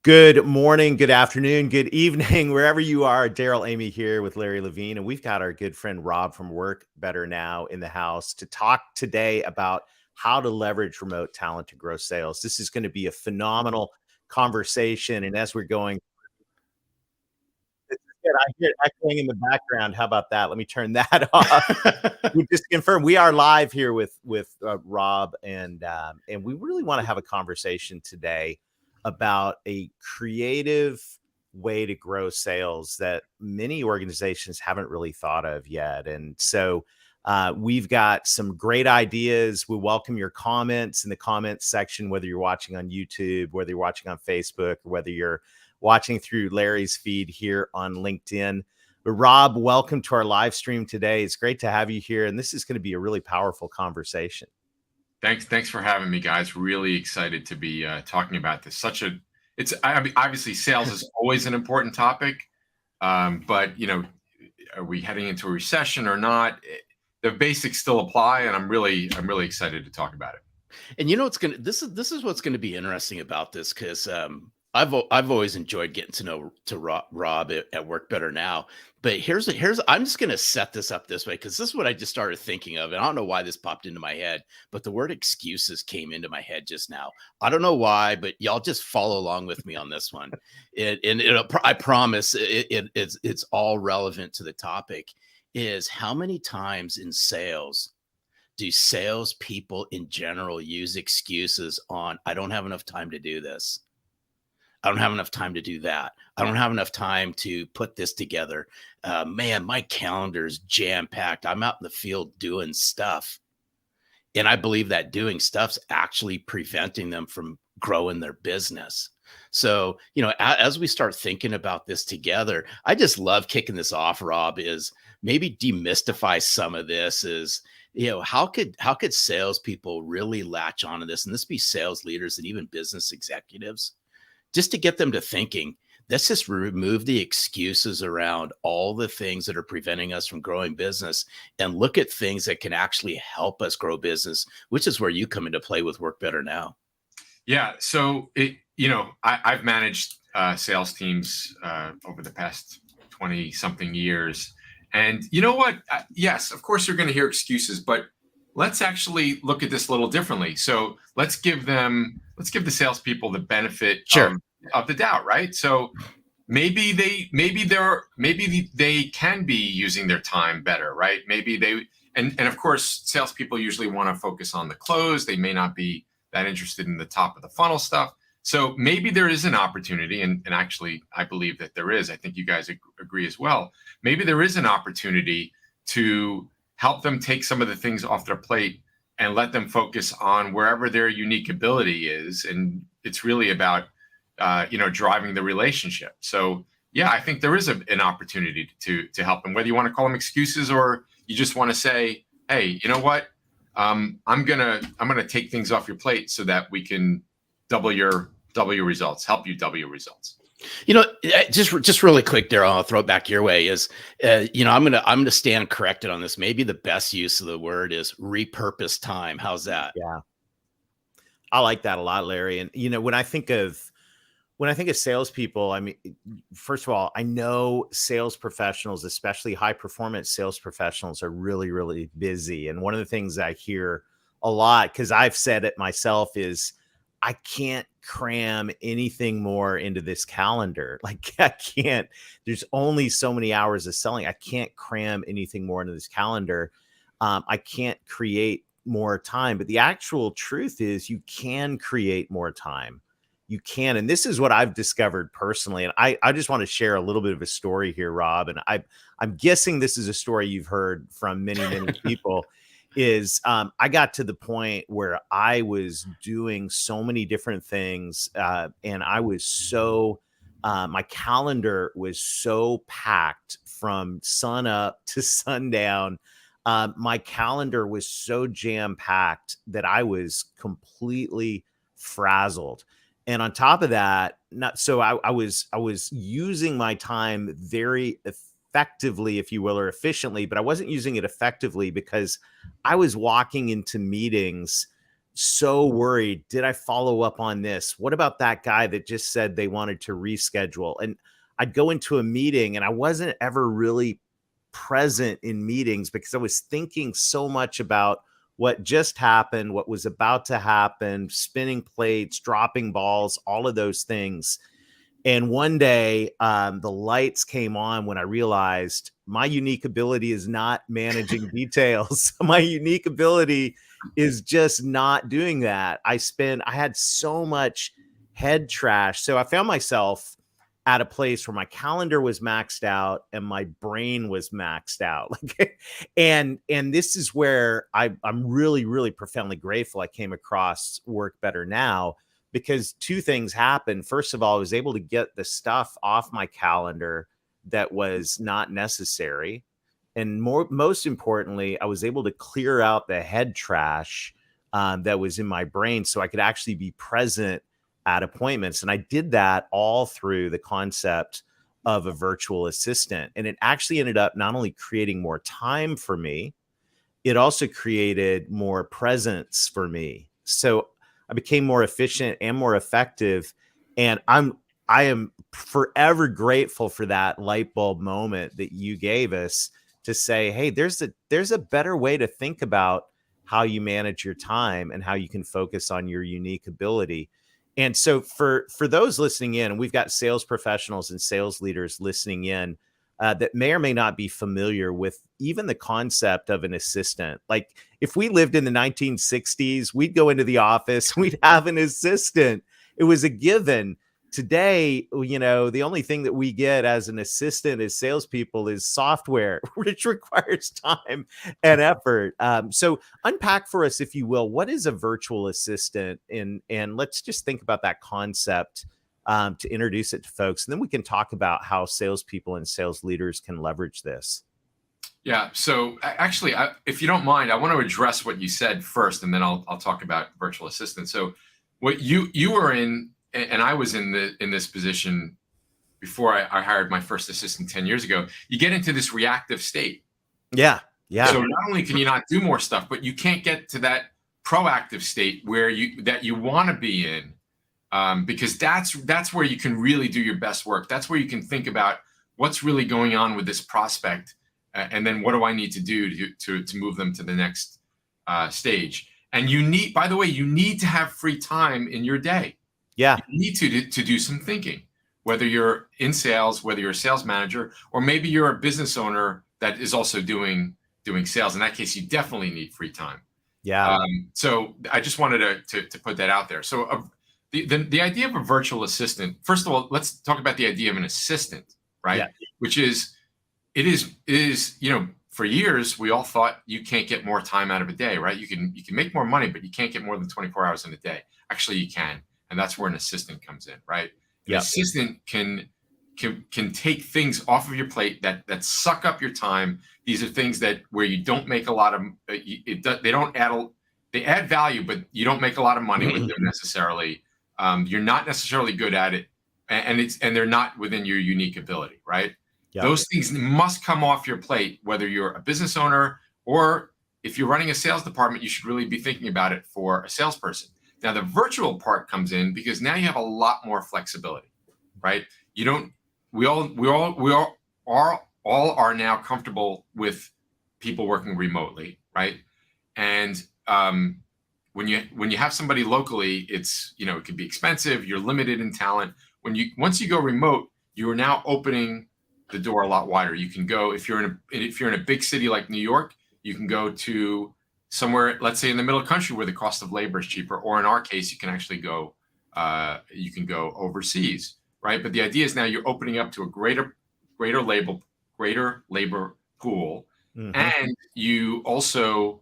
Good morning, good afternoon, good evening, wherever you are. Darrell, Amy here with Larry Levine, and we've got our good friend Rob from Work Better Now in the house to talk today about how to leverage remote talent to grow sales. This is going to be a phenomenal conversation, and as we're going, this is good. I hear it echoing in the background. How about that? Let me turn that off. We just confirmed we are live here with Rob, and we really want to have a conversation today about a creative way to grow sales that many organizations haven't really thought of yet. And so we've got some great ideas. We welcome your comments in the comments section, whether you're watching on YouTube, whether you're watching on Facebook, or whether you're watching through Larry's feed here on LinkedIn. But Rob, welcome to our live stream today. It's great to have you here, and this is going to be a really powerful conversation. Thanks for having me, guys. Really excited to be talking about this. I mean, obviously sales is always an important topic, but are we heading into a recession or not? The basics still apply, and I'm really excited to talk about it. And this is what's gonna be interesting about this because I've always enjoyed getting to know Rob at Work Better Now. But here's I'm just gonna set this up this way because this is what I just started thinking of, and I don't know why this popped into my head, but the word excuses came into my head just now. I don't know why, but y'all just follow along with me on this one. I promise it's all relevant to the topic. Is how many times in sales do salespeople in general use excuses on, I don't have enough time to do this. I don't have enough time to do that. I don't have enough time to put this together. Man, my calendar's jam-packed. I'm out in the field doing stuff. And I believe that doing stuff's actually preventing them from growing their business. So, as we start thinking about this together, I just love kicking this off, Rob, is maybe demystify some of this is, how could salespeople really latch onto this? And this be sales leaders and even business executives, just to get them to thinking, let's just remove the excuses around all the things that are preventing us from growing business and look at things that can actually help us grow business, which is where you come into play with Work Better Now. Yeah. So I've managed sales teams over the past 20 something years. And you know what? Yes, of course you're going to hear excuses, but let's actually look at this a little differently. So let's give the salespeople the benefit of the doubt, right? So maybe they can be using their time better, right? And of course, salespeople usually want to focus on the close. They may not be that interested in the top of the funnel stuff. So maybe there is an opportunity, and actually, I believe that there is. I think you guys agree as well. Maybe there is an opportunity to help them take some of the things off their plate and let them focus on wherever their unique ability is. And it's really about, driving the relationship. So yeah, I think there is an opportunity to help them, whether you want to call them excuses or you just want to say, hey, you know what? I'm gonna take things off your plate so that we can double your results, help you double your results. Just really quick, Darrell, I'll throw it back your way. Is I'm gonna stand corrected on this. Maybe the best use of the word is repurpose time. How's that? Yeah, I like that a lot, Larry. And when I think of salespeople, I mean, first of all, I know sales professionals, especially high performance sales professionals, are really, really busy. And one of the things I hear a lot, because I've said it myself, is I can't cram anything more into this calendar. Like I can't, there's only so many hours of selling. I can't cram anything more into this calendar. I can't create more time, but the actual truth is you can create more time. You can. And this is what I've discovered personally. And I just want to share a little bit of a story here, Rob. And I'm guessing this is a story you've heard from many, many people. Is I got to the point where I was doing so many different things, and I was so my calendar was so packed from sun up to sundown. My calendar was so jam packed that I was completely frazzled. And on top of that, I was using my time very effectively, if you will, or efficiently, but I wasn't using it effectively because I was walking into meetings so worried. Did I follow up on this? What about that guy that just said they wanted to reschedule? And I'd go into a meeting and I wasn't ever really present in meetings because I was thinking so much about what just happened, what was about to happen, spinning plates, dropping balls, all of those things. And one day, the lights came on when I realized my unique ability is not managing details. My unique ability is just not doing that. I had so much head trash. So I found myself at a place where my calendar was maxed out and my brain was maxed out. Like, and this is where I'm really, really profoundly grateful I came across Work Better Now, because two things happened. First of all, I was able to get the stuff off my calendar that was not necessary. And most importantly, I was able to clear out the head trash that was in my brain so I could actually be present at appointments. And I did that all through the concept of a virtual assistant. And it actually ended up not only creating more time for me, it also created more presence for me. So I became more efficient and more effective. And I am forever grateful for that light bulb moment that you gave us to say, hey, there's a better way to think about how you manage your time and how you can focus on your unique ability. And so for those listening in, and we've got sales professionals and sales leaders listening in, that may or may not be familiar with even the concept of an assistant. Like if we lived in the 1960s, we'd go into the office, we'd have an assistant. It was a given. Today, the only thing that we get as an assistant as salespeople is software, which requires time and effort. So unpack for us, if you will, what is a virtual assistant? And let's just think about that concept to introduce it to folks. And then we can talk about how salespeople and sales leaders can leverage this. Yeah. So actually, if you don't mind, I want to address what you said first, and then I'll talk about virtual assistants. So what you were in, and I was in this position before I hired my first assistant 10 years ago. You get into this reactive state. Yeah. Yeah. So not only can you not do more stuff, but you can't get to that proactive state where you want to be in. Because that's where you can really do your best work. That's where you can think about what's really going on with this prospect, and then what do I need to do to move them to the next stage. And by the way, you need to have free time in your day. Yeah, you need to do some thinking, whether you're in sales, whether you're a sales manager, or maybe you're a business owner that is also doing sales. In that case, you definitely need free time. Yeah. So I just wanted to put that out there. So. The idea of a virtual assistant, first of all, let's talk about the idea of an assistant, right? Yeah. Which is, it is, for years, we all thought you can't get more time out of a day, right? You can make more money, but you can't get more than 24 hours in a day. Actually, you can. And that's where an assistant comes in, right? An assistant can take things off of your plate that suck up your time. These are things where you don't make a lot of, they add value, but you don't make a lot of money with them necessarily. You're not necessarily good at it, and they're not within your unique ability, right? Yep. Those things must come off your plate, whether you're a business owner or if you're running a sales department. You should really be thinking about it for a salesperson. Now, the virtual part comes in because now you have a lot more flexibility, right? We all are now comfortable with people working remotely, right? And when you have somebody locally, it's, it can be expensive. You're limited in talent. Once you go remote, you are now opening the door a lot wider. You can go, if you're in a big city like New York, you can go to somewhere, let's say in the middle of the country where the cost of labor is cheaper, or in our case, you can actually go overseas, right? But the idea is now you're opening up to a greater labor pool, and you also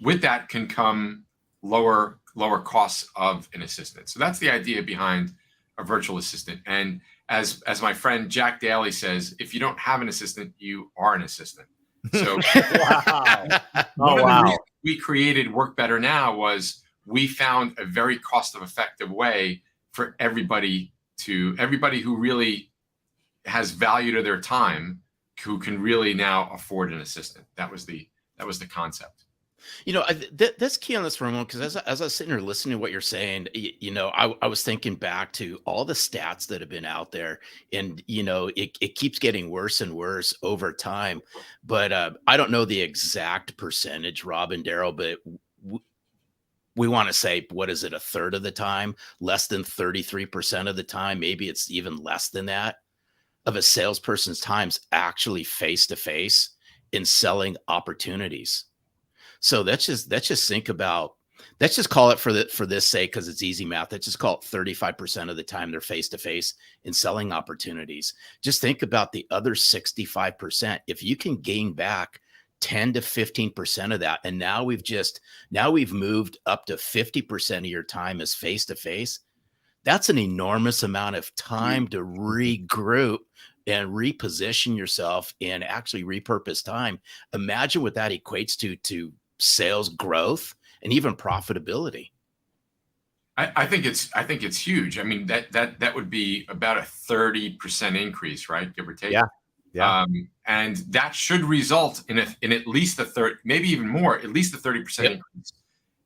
with that can come lower costs of an assistant. So that's the idea behind a virtual assistant. And as my friend Jack Daly says, if you don't have an assistant, you are an assistant. So wow. One of the reasons we created Work Better Now was we found a very cost-effective way for everybody who really has value to their time, who can really now afford an assistant. That was the concept. That's key on this, Ramon, because as I was sitting here listening to what you're saying, I was thinking back to all the stats that have been out there, and it keeps getting worse and worse over time. But I don't know the exact percentage, Rob and Darrell, but we want to say, what is it, a third of the time, less than 33% of the time, maybe it's even less than that, of a salesperson's time's actually face to face in selling opportunities. So let's just think about, let's just call it for this sake, because it's easy math. Let's just call it 35% of the time they're face to face in selling opportunities. Just think about the other 65%. If you can gain back 10 to 15% of that, and now we've moved up to 50% of your time as face to face. That's an enormous amount of time to regroup and reposition yourself and actually repurpose time. Imagine what that equates to sales growth and even profitability. I think it's huge. I mean, that would be about a 30% increase, right? Give or take. Yeah. Yeah. And that should result in at least a third, maybe even more, at least a 30%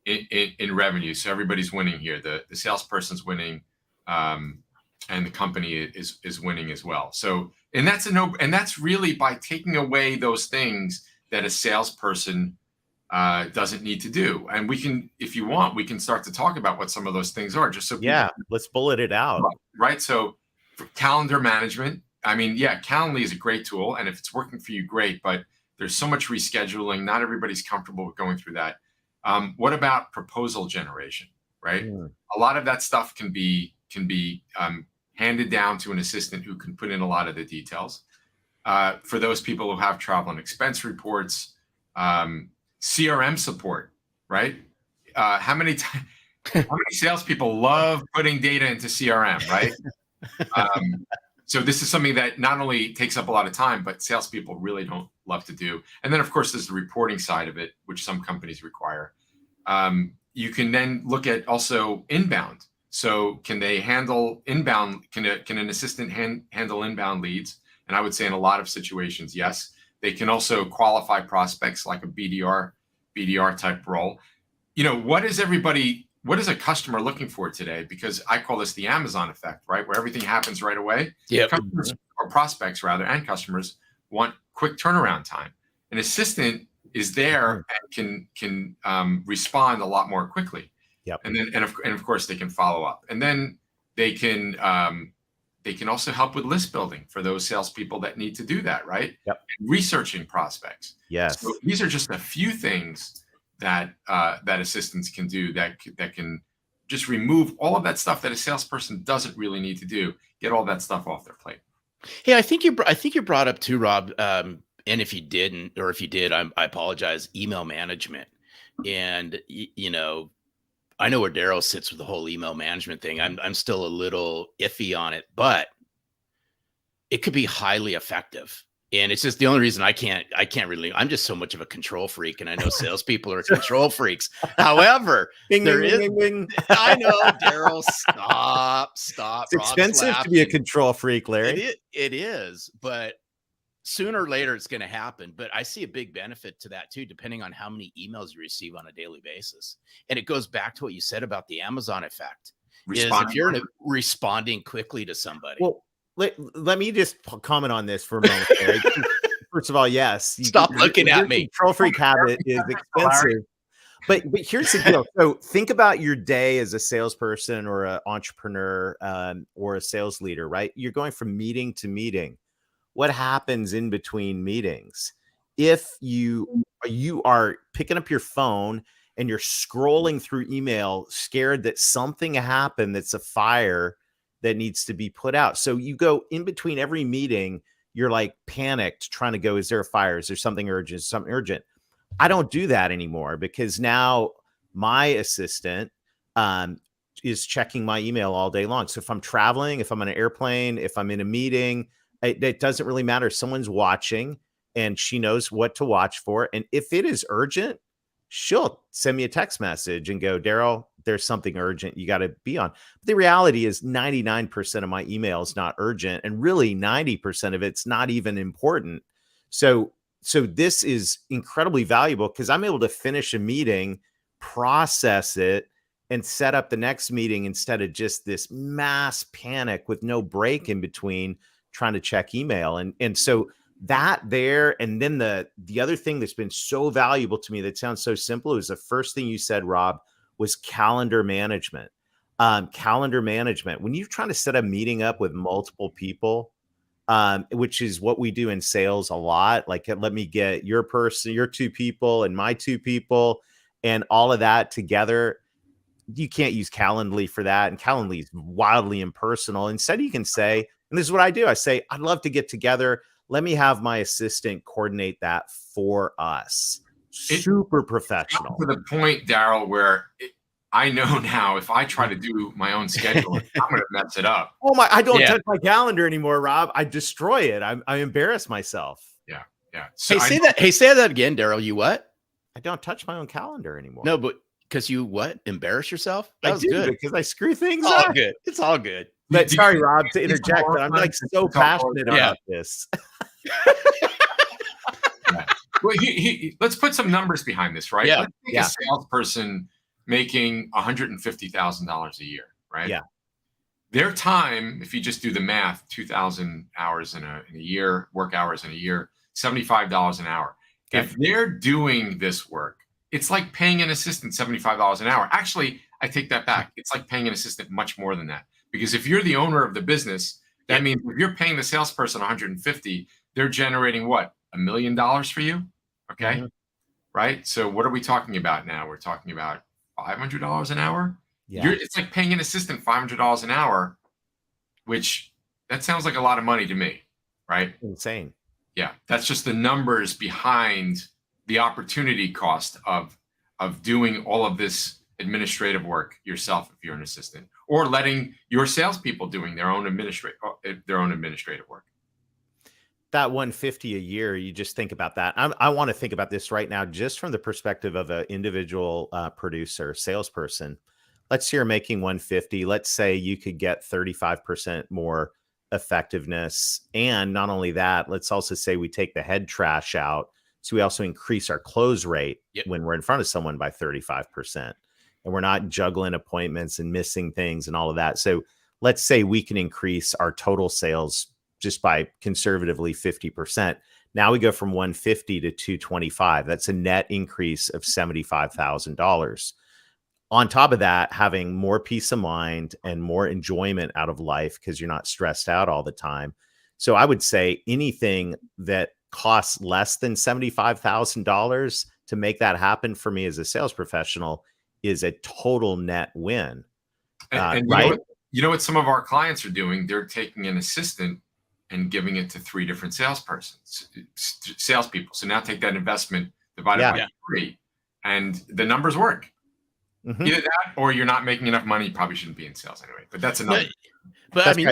increase in revenue. So everybody's winning here. The salesperson's winning, and the company is winning as well. So, and that's really by taking away those things that a salesperson doesn't need to do. And we can, if you want, we can start to talk about what some of those things are, just so let's bullet it out. Right. So for calendar management, I mean, Calendly is a great tool, and if it's working for you, great, but there's so much rescheduling. Not everybody's comfortable with going through that. What about proposal generation, right? A lot of that stuff can be handed down to an assistant who can put in a lot of the details. For those people who have travel and expense reports, CRM support, right? How many salespeople love putting data into CRM, right? So this is something that not only takes up a lot of time, but salespeople really don't love to do. And then, of course, there's the reporting side of it, which some companies require. You can then look at also inbound. So can they handle inbound? Can an assistant handle inbound leads? And I would say in a lot of situations, yes. They can also qualify prospects like a BDR type role. What is a customer looking for today? Because I call this the Amazon effect, right? Where everything happens right away. Yeah. Customers, or prospects rather, and customers want quick turnaround time. An assistant is there and can respond a lot more quickly. Yep. And of course they can follow up. And then they can also help with list building for those salespeople that need to do that, right? Yep. And researching prospects. Yes. So these are just a few things that assistants can do that can just remove all of that stuff that a salesperson doesn't really need to do. Get all that stuff off their plate. Hey, I think you brought up too, Rob. And if you didn't, or if you did, I apologize. Email management, and I know where Darrell sits with the whole email management thing. I'm still a little iffy on it, but it could be highly effective. And it's just the only reason I can't really, I'm just so much of a control freak, and I know salespeople are control freaks. However, Ding, there ding, is, ding, ding. I know, Darrell, stop. It's Rob's expensive to be a laughing. control freak, Larry. It is, but sooner or later it's going to happen. But I see a big benefit to that too, depending on how many emails you receive on a daily basis. And it goes back to what you said about the Amazon effect. If you're responding quickly to somebody. Well, let me just comment on this for a moment, Larry. First of all, yes. Stop looking at me. Control freak habit is expensive. But here's the deal. So think about your day as a salesperson or an entrepreneur or a sales leader, right? You're going from meeting to meeting. What happens in between meetings? If you are picking up your phone and you're scrolling through email, scared that something happened that's a fire that needs to be put out. So you go in between every meeting, you're like panicked trying to go, is there a fire? Is there something urgent? Something urgent? I don't do that anymore because now my assistant is checking my email all day long. So if I'm traveling, if I'm on an airplane, if I'm in a meeting, it doesn't really matter. Someone's watching and she knows what to watch for. And if it is urgent, she'll send me a text message and go, Darrell, there's something urgent you got to be on. But the reality is 99% of my email is not urgent. And really 90% of it's not even important. So so this is incredibly valuable because I'm able to finish a meeting, process it, and set up the next meeting instead of just this mass panic with no break in between trying to check email. And so that there, and then the other thing that's been so valuable to me that sounds so simple is the first thing you said, Rob, was calendar management. Calendar management. When you're trying to set a meeting up with multiple people, which is what we do in sales a lot. Like, let me get your person, your two people, and my two people, and all of that together. You can't use Calendly for that. And Calendly is wildly impersonal. Instead, you can say, and this is what I do. I say, I'd love to get together. Let me have my assistant coordinate that for us. Super professional. To the point, Darrell, where I know now if I try to do my own schedule, I'm going to mess it up. Oh my! I don't touch my calendar anymore, Rob. I destroy it. I embarrass myself. Yeah. So say that. Hey, say that again, Darrell. You what? I don't touch my own calendar anymore. No, but because you what? Embarrass yourself? That was do, good. Because I screw things up. All good. It's all good. But sorry, Rob, to interject, but I'm like so passionate about this. Well, let's put some numbers behind this, right? Yeah. Let's take a salesperson making $150,000 a year, right? Yeah. Their time, if you just do the math, 2,000 hours in a year, work hours in a year, $75 an hour. Okay. If they're doing this work, it's like paying an assistant $75 an hour. Actually, I take that back. It's like paying an assistant much more than that. Because if you're the owner of the business, that means if you're paying the salesperson 150, they're generating what? $1 million for you? Okay. Mm-hmm. Right. So what are we talking about now? We're talking about $500 an hour. Yeah. It's like paying an assistant $500 an hour, which that sounds like a lot of money to me. Right. Insane. Yeah. That's just the numbers behind the opportunity cost of doing all of this administrative work yourself if you're an assistant, or letting your salespeople doing their own administrative work. That 150 a year, you just think about that. I want to think about this right now, just from the perspective of an individual producer, salesperson. Let's say you're making 150. Let's say you could get 35% more effectiveness. And not only that, let's also say we take the head trash out. So we also increase our close rate when we're in front of someone by 35%. And we're not juggling appointments and missing things and all of that. So let's say we can increase our total sales just by conservatively 50%. Now we go from 150 to 225. That's a net increase of $75,000. On top of that, having more peace of mind and more enjoyment out of life because you're not stressed out all the time. So I would say anything that costs less than $75,000 to make that happen for me as a sales professional is a total net win. And right? You know what some of our clients are doing? They're taking an assistant and giving it to 3 different salespeople. So now take that investment divided by 3, and the numbers work. Mm-hmm. Either that, or you're not making enough money. You probably shouldn't be in sales anyway. But that's another. But I mean,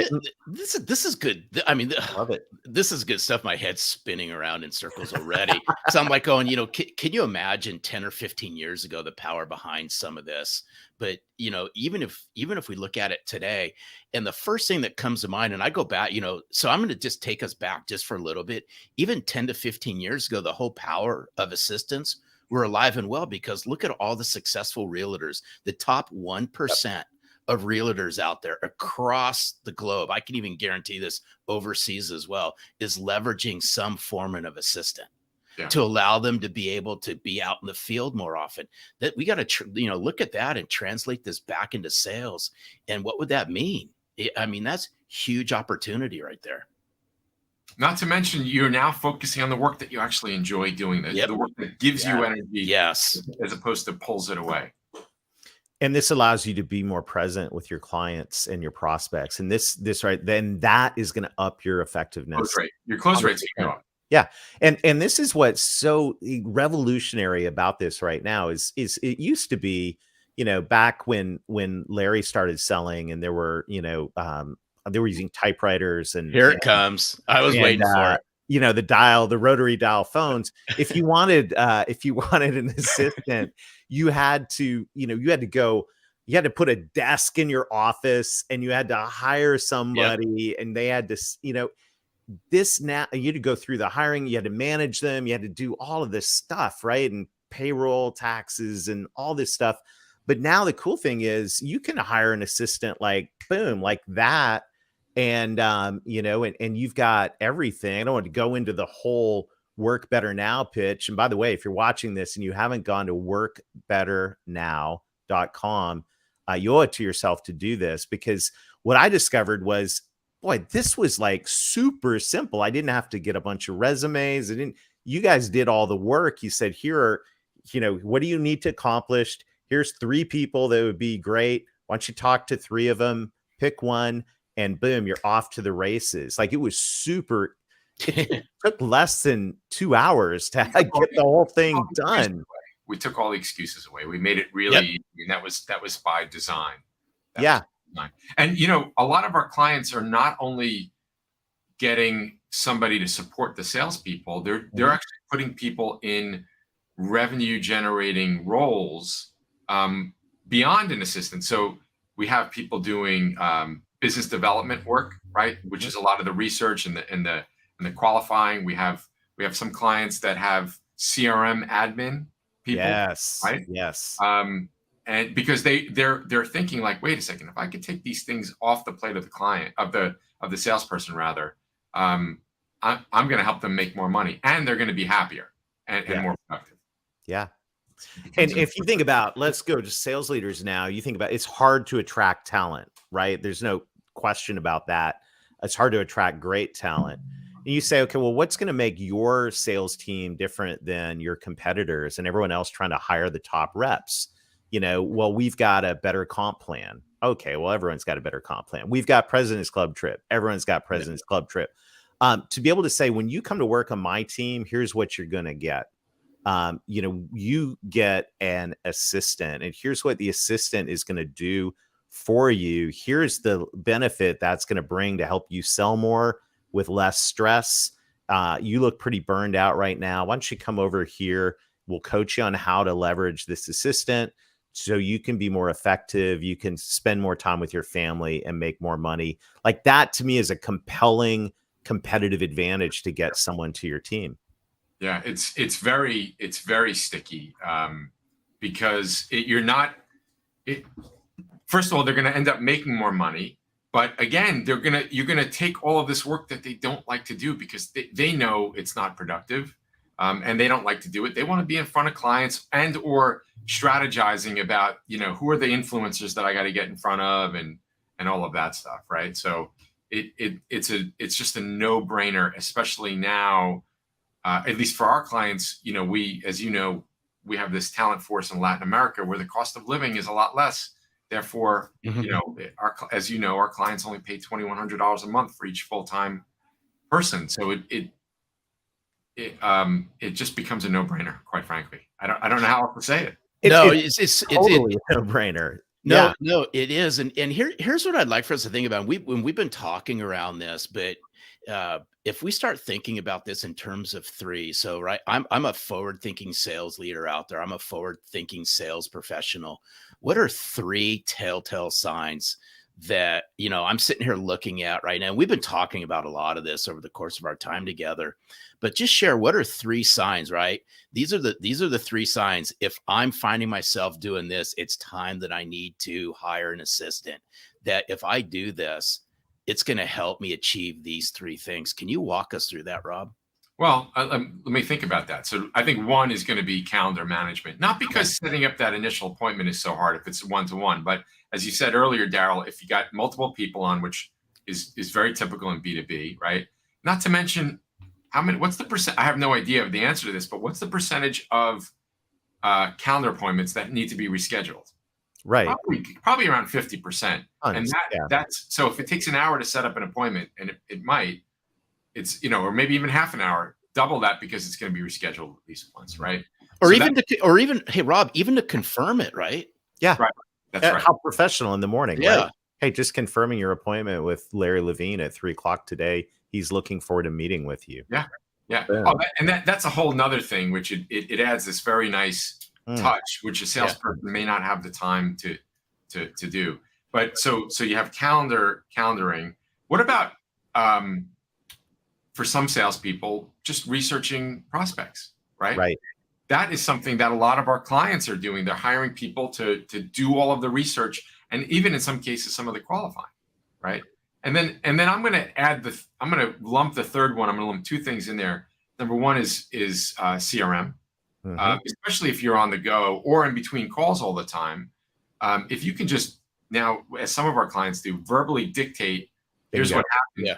this is good. I mean, love it. This is good stuff. My head's spinning around in circles already. So I'm like going, can you imagine 10 or 15 years ago, the power behind some of this? But, even if we look at it today, and the first thing that comes to mind, and I go back, so I'm going to just take us back just for a little bit, even 10 to 15 years ago, the whole power of assistants were alive and well, because look at all the successful realtors, the top 1%. Of realtors out there across the globe, I can even guarantee this overseas as well, is leveraging some form of assistant to allow them to be able to be out in the field more often. That we got to, look at that and translate this back into sales. And what would that mean? I mean, that's huge opportunity right there. Not to mention, you're now focusing on the work that you actually enjoy doing, the work that gives you energy, yes, as opposed to pulls it away. And this allows you to be more present with your clients and your prospects. And this right, then that is going to up your effectiveness. Your close rates go up. Yeah. And this is what's so revolutionary about this right now is it used to be, back when Larry started selling and there were, they were using typewriters and here it comes. I was waiting for it. The rotary dial phones. If you wanted an assistant, you had to put a desk in your office and you had to hire somebody and they had to, This now you had to go through the hiring, you had to manage them, you had to do all of this stuff, right? And payroll, taxes, and all this stuff. But now the cool thing is you can hire an assistant like boom, like that. And and you've got everything. I don't want to go into the whole work better now pitch. And by the way, if you're watching this and you haven't gone to workbetternow.com, you owe it to yourself to do this, because what I discovered was, boy, this was like super simple. I didn't have to get a bunch of resumes. You guys did all the work. You said, here are, what do you need to accomplish? Here's 3 people that would be great. Why don't you talk to 3 of them, pick one, and boom, you're off to the races. Like, it was super. It took less than 2 hours to get the whole thing done. We took all the excuses away. We made it really easy, and that was by design. And a lot of our clients are not only getting somebody to support the salespeople, they're actually putting people in revenue generating roles beyond an assistant. So we have people doing business development work, right? Which is a lot of the research and the qualifying. We have some clients that have CRM admin people. Yes. Right. Yes. And because they're thinking like, wait a second, if I could take these things off the plate of the client, of the salesperson rather, I'm going to help them make more money, and they're going to be happier and more productive. Yeah. And if you think about, let's go to sales leaders now, you think about, it's hard to attract talent, right? There's no question about that. It's hard to attract great talent. And you say, okay, well, what's going to make your sales team different than your competitors and everyone else trying to hire the top reps? Well, we've got a better comp plan. Okay, well, everyone's got a better comp plan. We've got President's Club trip. Everyone's got President's Club trip. To be able to say, when you come to work on my team, here's what you're going to get. You get an assistant, and here's what the assistant is going to do for you. Here's the benefit that's going to bring to help you sell more with less stress. You look pretty burned out right now. Why don't you come over here? We'll coach you on how to leverage this assistant so you can be more effective. You can spend more time with your family and make more money. Like, that to me is a compelling competitive advantage to get someone to your team. Yeah, it's very sticky because first of all, they're going to end up making more money. But again, you're going to take all of this work that they don't like to do because they know it's not productive, and they don't like to do it. They want to be in front of clients and or strategizing about, who are the influencers that I got to get in front of and all of that stuff. Right. So it's just a no-brainer, especially now, at least for our clients. We have this talent force in Latin America where the cost of living is a lot less. Therefore, our clients only pay $2,100 a month for each full-time person. So it just becomes a no-brainer, quite frankly. I don't know how else to say it. It's totally a no-brainer. No, it is. And here's what I'd like for us to think about. We've been talking around this, but if we start thinking about this in terms of 3, so right, I'm a forward-thinking sales leader out there. I'm a forward-thinking sales professional. What are 3 telltale signs that, I'm sitting here looking at right now? We've been talking about a lot of this over the course of our time together, but just share, what are 3 signs, right? These are the 3 signs. If I'm finding myself doing this, it's time that I need to hire an assistant. That if I do this, it's going to help me achieve these 3 things. Can you walk us through that, Rob? Well, let me think about that. So I think 1 is going to be calendar management, not because setting up that initial appointment is so hard if it's one-to-one, but as you said earlier, Darrell, if you got multiple people on, which is very typical in B2B, right? Not to mention what's the percent? I have no idea of the answer to this, but what's the percentage of calendar appointments that need to be rescheduled? Right. Probably around 50%. And that's, so if it takes an hour to set up an appointment, and it might, it's, or maybe even half an hour, double that, because it's going to be rescheduled at least once. Right. Or hey, Rob, even to confirm it. Right. Yeah. Right. That's right. How professional in the morning. Yeah. Right? Hey, just confirming your appointment with Larry Levine at 3:00 today. He's looking forward to meeting with you. Yeah. Yeah. Oh, and that's a whole nother thing, which it adds this very nice touch, which a salesperson may not have the time to do. But so you have calendaring. What about for some salespeople, just researching prospects, right? Right. That is something that a lot of our clients are doing. They're hiring people to do all of the research, and even in some cases, some of the qualifying, right? And then I'm going to I'm going to lump the third one. I'm going to lump two things in there. Number one is CRM, especially if you're on the go or in between calls all the time. If you can just now, as some of our clients do, verbally dictate, here's what happened. Yeah.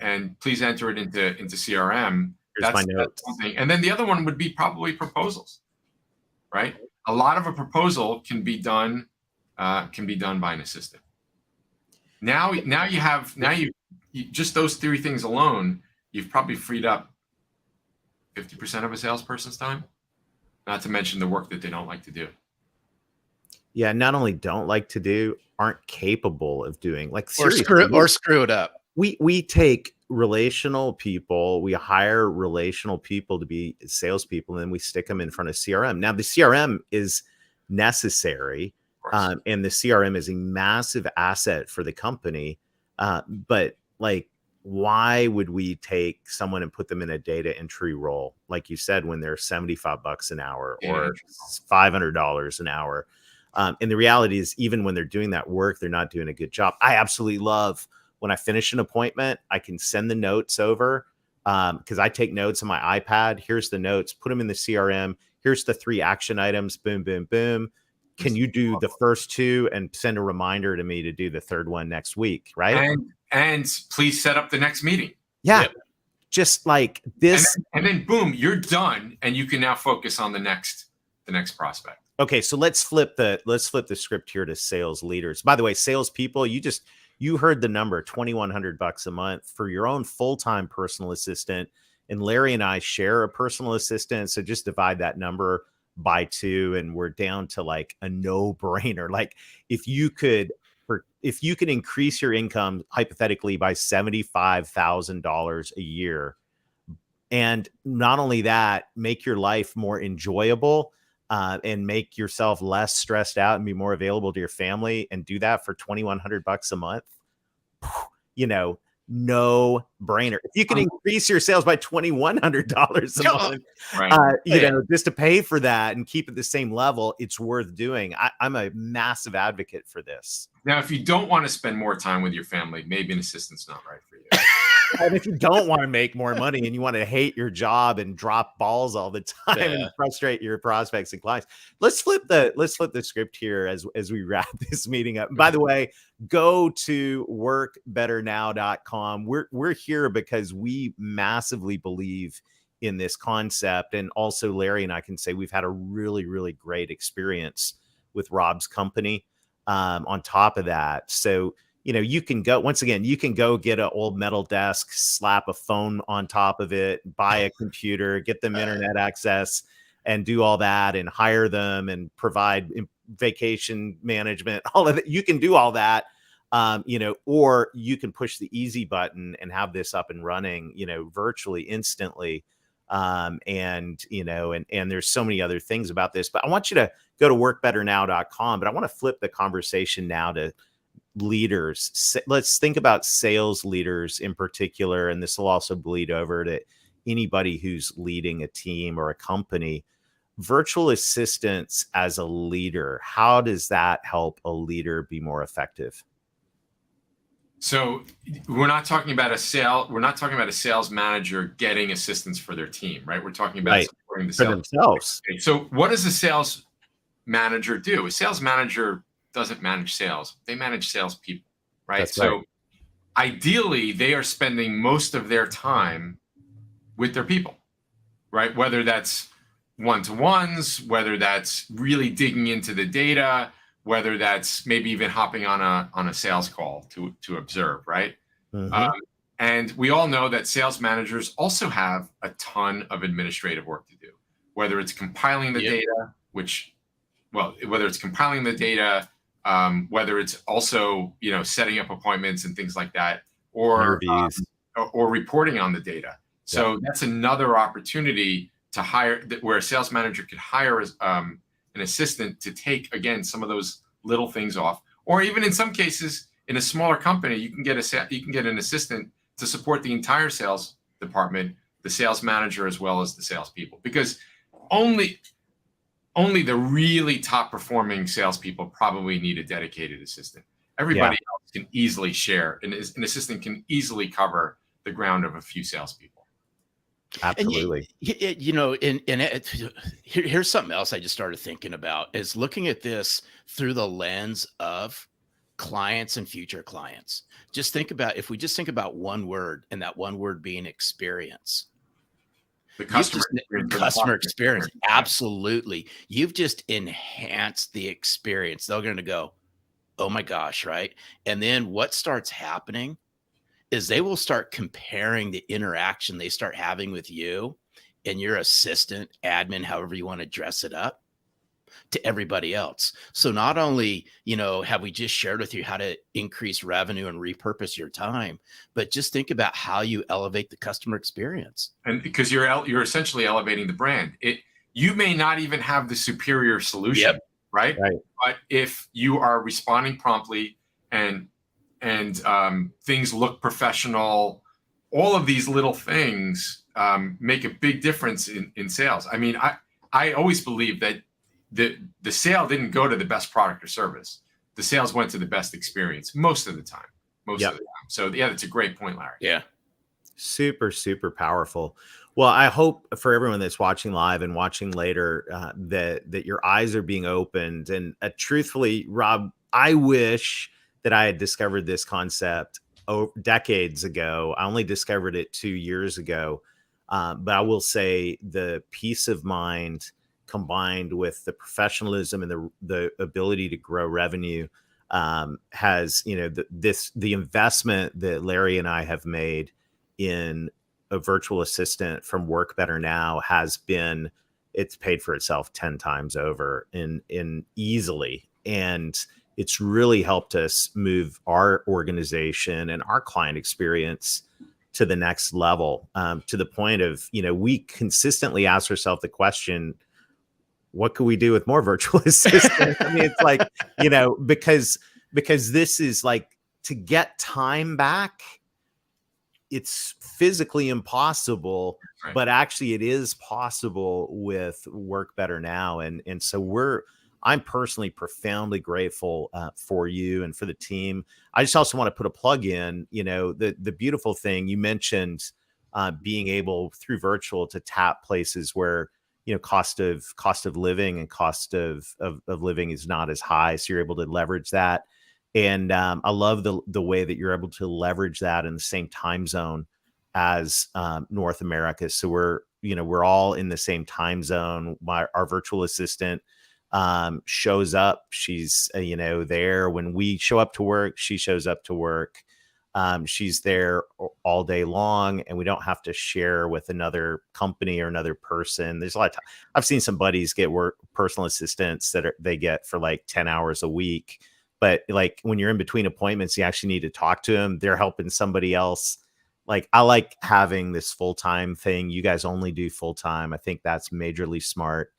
And please enter it into CRM. Here's my notes. That's something. And then the other one would be probably proposals, right? A lot of a proposal can be done by an assistant. Now you just those three things alone, you've probably freed up 50% of a salesperson's time, not to mention the work that they don't like to do. Yeah, not only don't like to do, aren't capable of doing. Like or screw it up. We take relational people, we hire relational people to be salespeople, and then we stick them in front of CRM. Now, the CRM is necessary, and the CRM is a massive asset for the company. But like, why would we take someone and put them in a data entry role, like you said, when they're $75 an hour or $500 an hour? And the reality is, even when they're doing that work, they're not doing a good job. I absolutely love when I finish an appointment, I can send the notes over because I take notes on my iPad. Here's the notes, put them in the CRM. Here's the 3 action items. Boom, boom, boom. Can you do the first 2 and send a reminder to me to do the third one next week? Right. And please set up the next meeting. Yeah. Yep. Just like this. And then boom, you're done. And you can now focus on the next prospect. Okay. So let's flip the script here to sales leaders. By the way, salespeople, you heard the number, $2,100 a month for your own full-time personal assistant. And Larry and I share a personal assistant. So just divide that number by 2 and we're down to like a no-brainer. Like if you could increase your income hypothetically by $75,000 a year, and not only that, make your life more enjoyable, and make yourself less stressed out and be more available to your family, and do that for $2,100 a month, no brainer. If you can increase your sales by $2,100 a month, right. Just to pay for that and keep it the same level, it's worth doing. I'm a massive advocate for this. Now, if you don't want to spend more time with your family, maybe an assistant's not right for you. And if you don't want to make more money and you want to hate your job and drop balls all the time and frustrate your prospects and clients, let's flip the script here as we wrap this meeting up. And by the way, go to workbetternow.com. We're here because we massively believe in this concept. And also Larry and I can say we've had a really, really great experience with Rob's company on top of that. So you can go get an old metal desk, slap a phone on top of it, buy a computer, get them internet access, and do all that, and hire them and provide vacation management, all of it. You can do all that, or you can push the easy button and have this up and running, virtually instantly. And there's so many other things about this, but I want you to go to workbetternow.com, but I want to flip the conversation now to leaders. Let's think about sales leaders in particular, and this will also bleed over to anybody who's leading a team or a company. Virtual assistants as a leader, how does that help a leader be more effective? So we're not talking about a sales manager getting assistance for their team, right? We're talking about supporting the sales themselves. So what does a sales manager do? A sales manager doesn't manage sales. They manage salespeople, right? So ideally, they are spending most of their time with their people, right? Whether that's one-to-ones, whether that's really digging into the data, whether that's maybe even hopping on a sales call to observe, right? And we all know that sales managers also have a ton of administrative work to do, whether it's compiling the data, whether it's compiling the data, whether it's also, setting up appointments and things like that, or reporting on the data. So that's another opportunity to hire, where a sales manager could hire an assistant to take, again, some of those little things off. Or even in some cases, in a smaller company, you can get an assistant to support the entire sales department, the sales manager, as well as the salespeople, because only the really top performing salespeople probably need a dedicated assistant. Everybody else can easily share, and an assistant can easily cover the ground of a few salespeople. Absolutely. Here's something else I just started thinking about is looking at this through the lens of clients and future clients. Just think about, if we just think about one word, and that one word being experience. The customer experience. Absolutely. You've just enhanced the experience. They're going to go, oh my gosh, right? And then what starts happening is they will start comparing the interaction they start having with you and your assistant, admin, however you want to dress it up, to everybody else. So not only, have we just shared with you how to increase revenue and repurpose your time, but just think about how you elevate the customer experience. And because you're essentially elevating the brand. You may not even have the superior solution, right? But if you are responding promptly and things look professional, all of these little things make a big difference in sales. I mean, I always believe that the sale didn't go to the best product or service. The sales went to the best experience most of the time. So that's a great point, Larry. Yeah. Super, super powerful. Well, I hope for everyone that's watching live and watching later that your eyes are being opened. And truthfully, Rob, I wish that I had discovered this concept decades ago. I only discovered it 2 years ago. But I will say the peace of mind combined with the professionalism and the ability to grow revenue has, the investment that Larry and I have made in a virtual assistant from Work Better Now it's paid for itself 10 times over in easily. And it's really helped us move our organization and our client experience to the next level, to the point of, we consistently ask ourselves the question, what could we do with more virtual assistants? I mean, it's like, because this is like, to get time back, it's physically impossible, but actually it is possible with Work Better Now. And so I'm personally profoundly grateful for you and for the team. I just also want to put a plug in, the beautiful thing you mentioned, being able through virtual to tap places where, cost of living and cost of living is not as high. So you're able to leverage that. And I love the way that you're able to leverage that in the same time zone as North America. So we're all in the same time zone. Our virtual assistant shows up. She's there when we show up to work. She shows up to work. She's there all day long, and we don't have to share with another company or another person. There's a lot of time. I've seen some buddies get personal assistants they get for like 10 hours a week. But like when you're in between appointments, you actually need to talk to them. They're helping somebody else. Like, I like having this full-time thing. You guys only do full-time. I think that's majorly smart.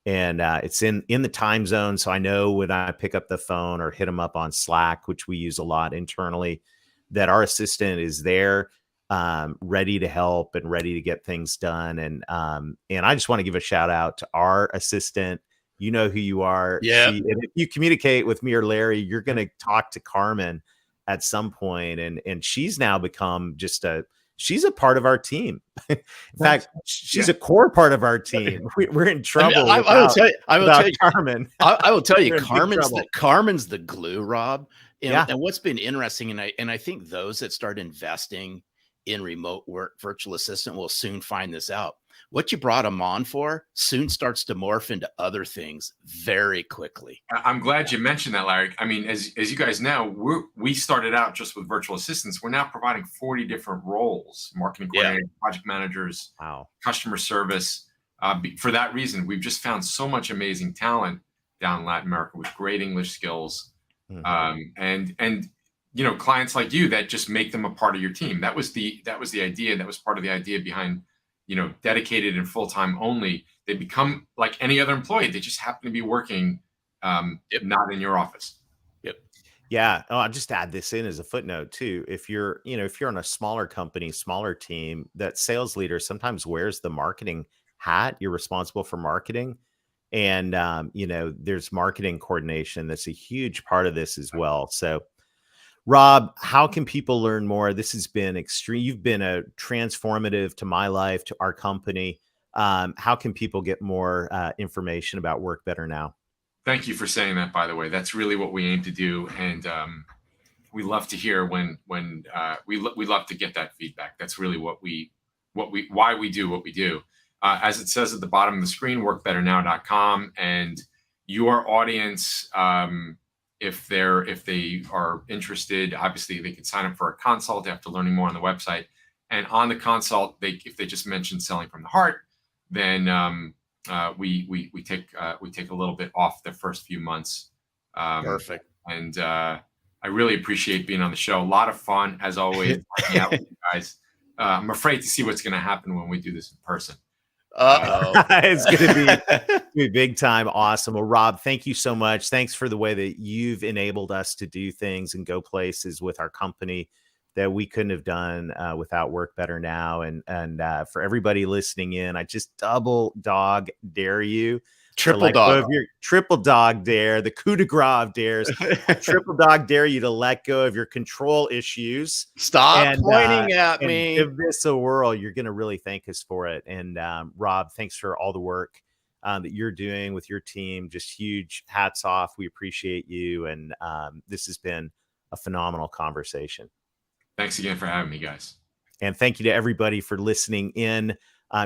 And it's in the time zone. So I know when I pick up the phone or hit them up on Slack, which we use a lot internally, that our assistant is there, ready to help and ready to get things done. And I just want to give a shout out to our assistant. You know who you are. Yeah. And if you communicate with me or Larry, you're going to talk to Carmen at some point. And she's now become she's a part of our team. In fact, she's a core part of our team. We're in trouble. I will tell you, Carmen. I will tell you, Carmen's the glue, Rob. And what's been interesting, and I think those that start investing in remote work virtual assistant will soon find this out. What you brought them on for soon starts to morph into other things very quickly. I'm glad you mentioned that, Larry. I mean, as you guys know, we started out just with virtual assistants. We're now providing 40 different roles: marketing coordinators, project managers, customer service. For that reason, we've just found so much amazing talent down in Latin America with great English skills. And clients like you that just make them a part of your team. That was the idea. That was part of the idea behind, dedicated and full-time only. They become like any other employee. They just happen to be working, not in your office. Yep. Yeah. Oh, I'll just add this in as a footnote too. If you're, if you're on a smaller company, smaller team, that sales leader sometimes wears the marketing hat. You're responsible for marketing. And, there's marketing coordination. That's a huge part of this as well. So, Rob, how can people learn more? This has been extreme. You've been a transformative to my life, to our company. How can people get more information about Work Better Now? Thank you for saying that, by the way. That's really what we aim to do. And we love to hear when we love to get that feedback. That's really why we do what we do. As it says at the bottom of the screen, workbetternow.com. And your audience, if they are interested, obviously they can sign up for a consult after learning more on the website. And on the consult, if they just mention selling from the heart, then we take a little bit off the first few months. Perfect. And I really appreciate being on the show. A lot of fun as always. Hanging out with you guys. I'm afraid to see what's going to happen when we do this in person. It's going to be big time. Awesome. Well, Rob, thank you so much. Thanks for the way that you've enabled us to do things and go places with our company that we couldn't have done without Work Better Now. And for everybody listening in, I just double dog dare you. Triple dog. Your triple dog dare, the coup de grace of dares. Triple dog dare you to let go of your control issues. Stop pointing at and me. give this a whirl. You're going to really thank us for it. And Rob, thanks for all the work that you're doing with your team. Just huge hats off. We appreciate you. And this has been a phenomenal conversation. Thanks again for having me, guys. And thank you to everybody for listening in.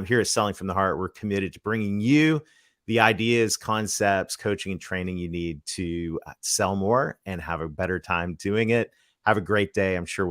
Here at Selling from the Heart, we're committed to bringing you the ideas, concepts, coaching, and training you need to sell more and have a better time doing it. Have a great day. I'm sure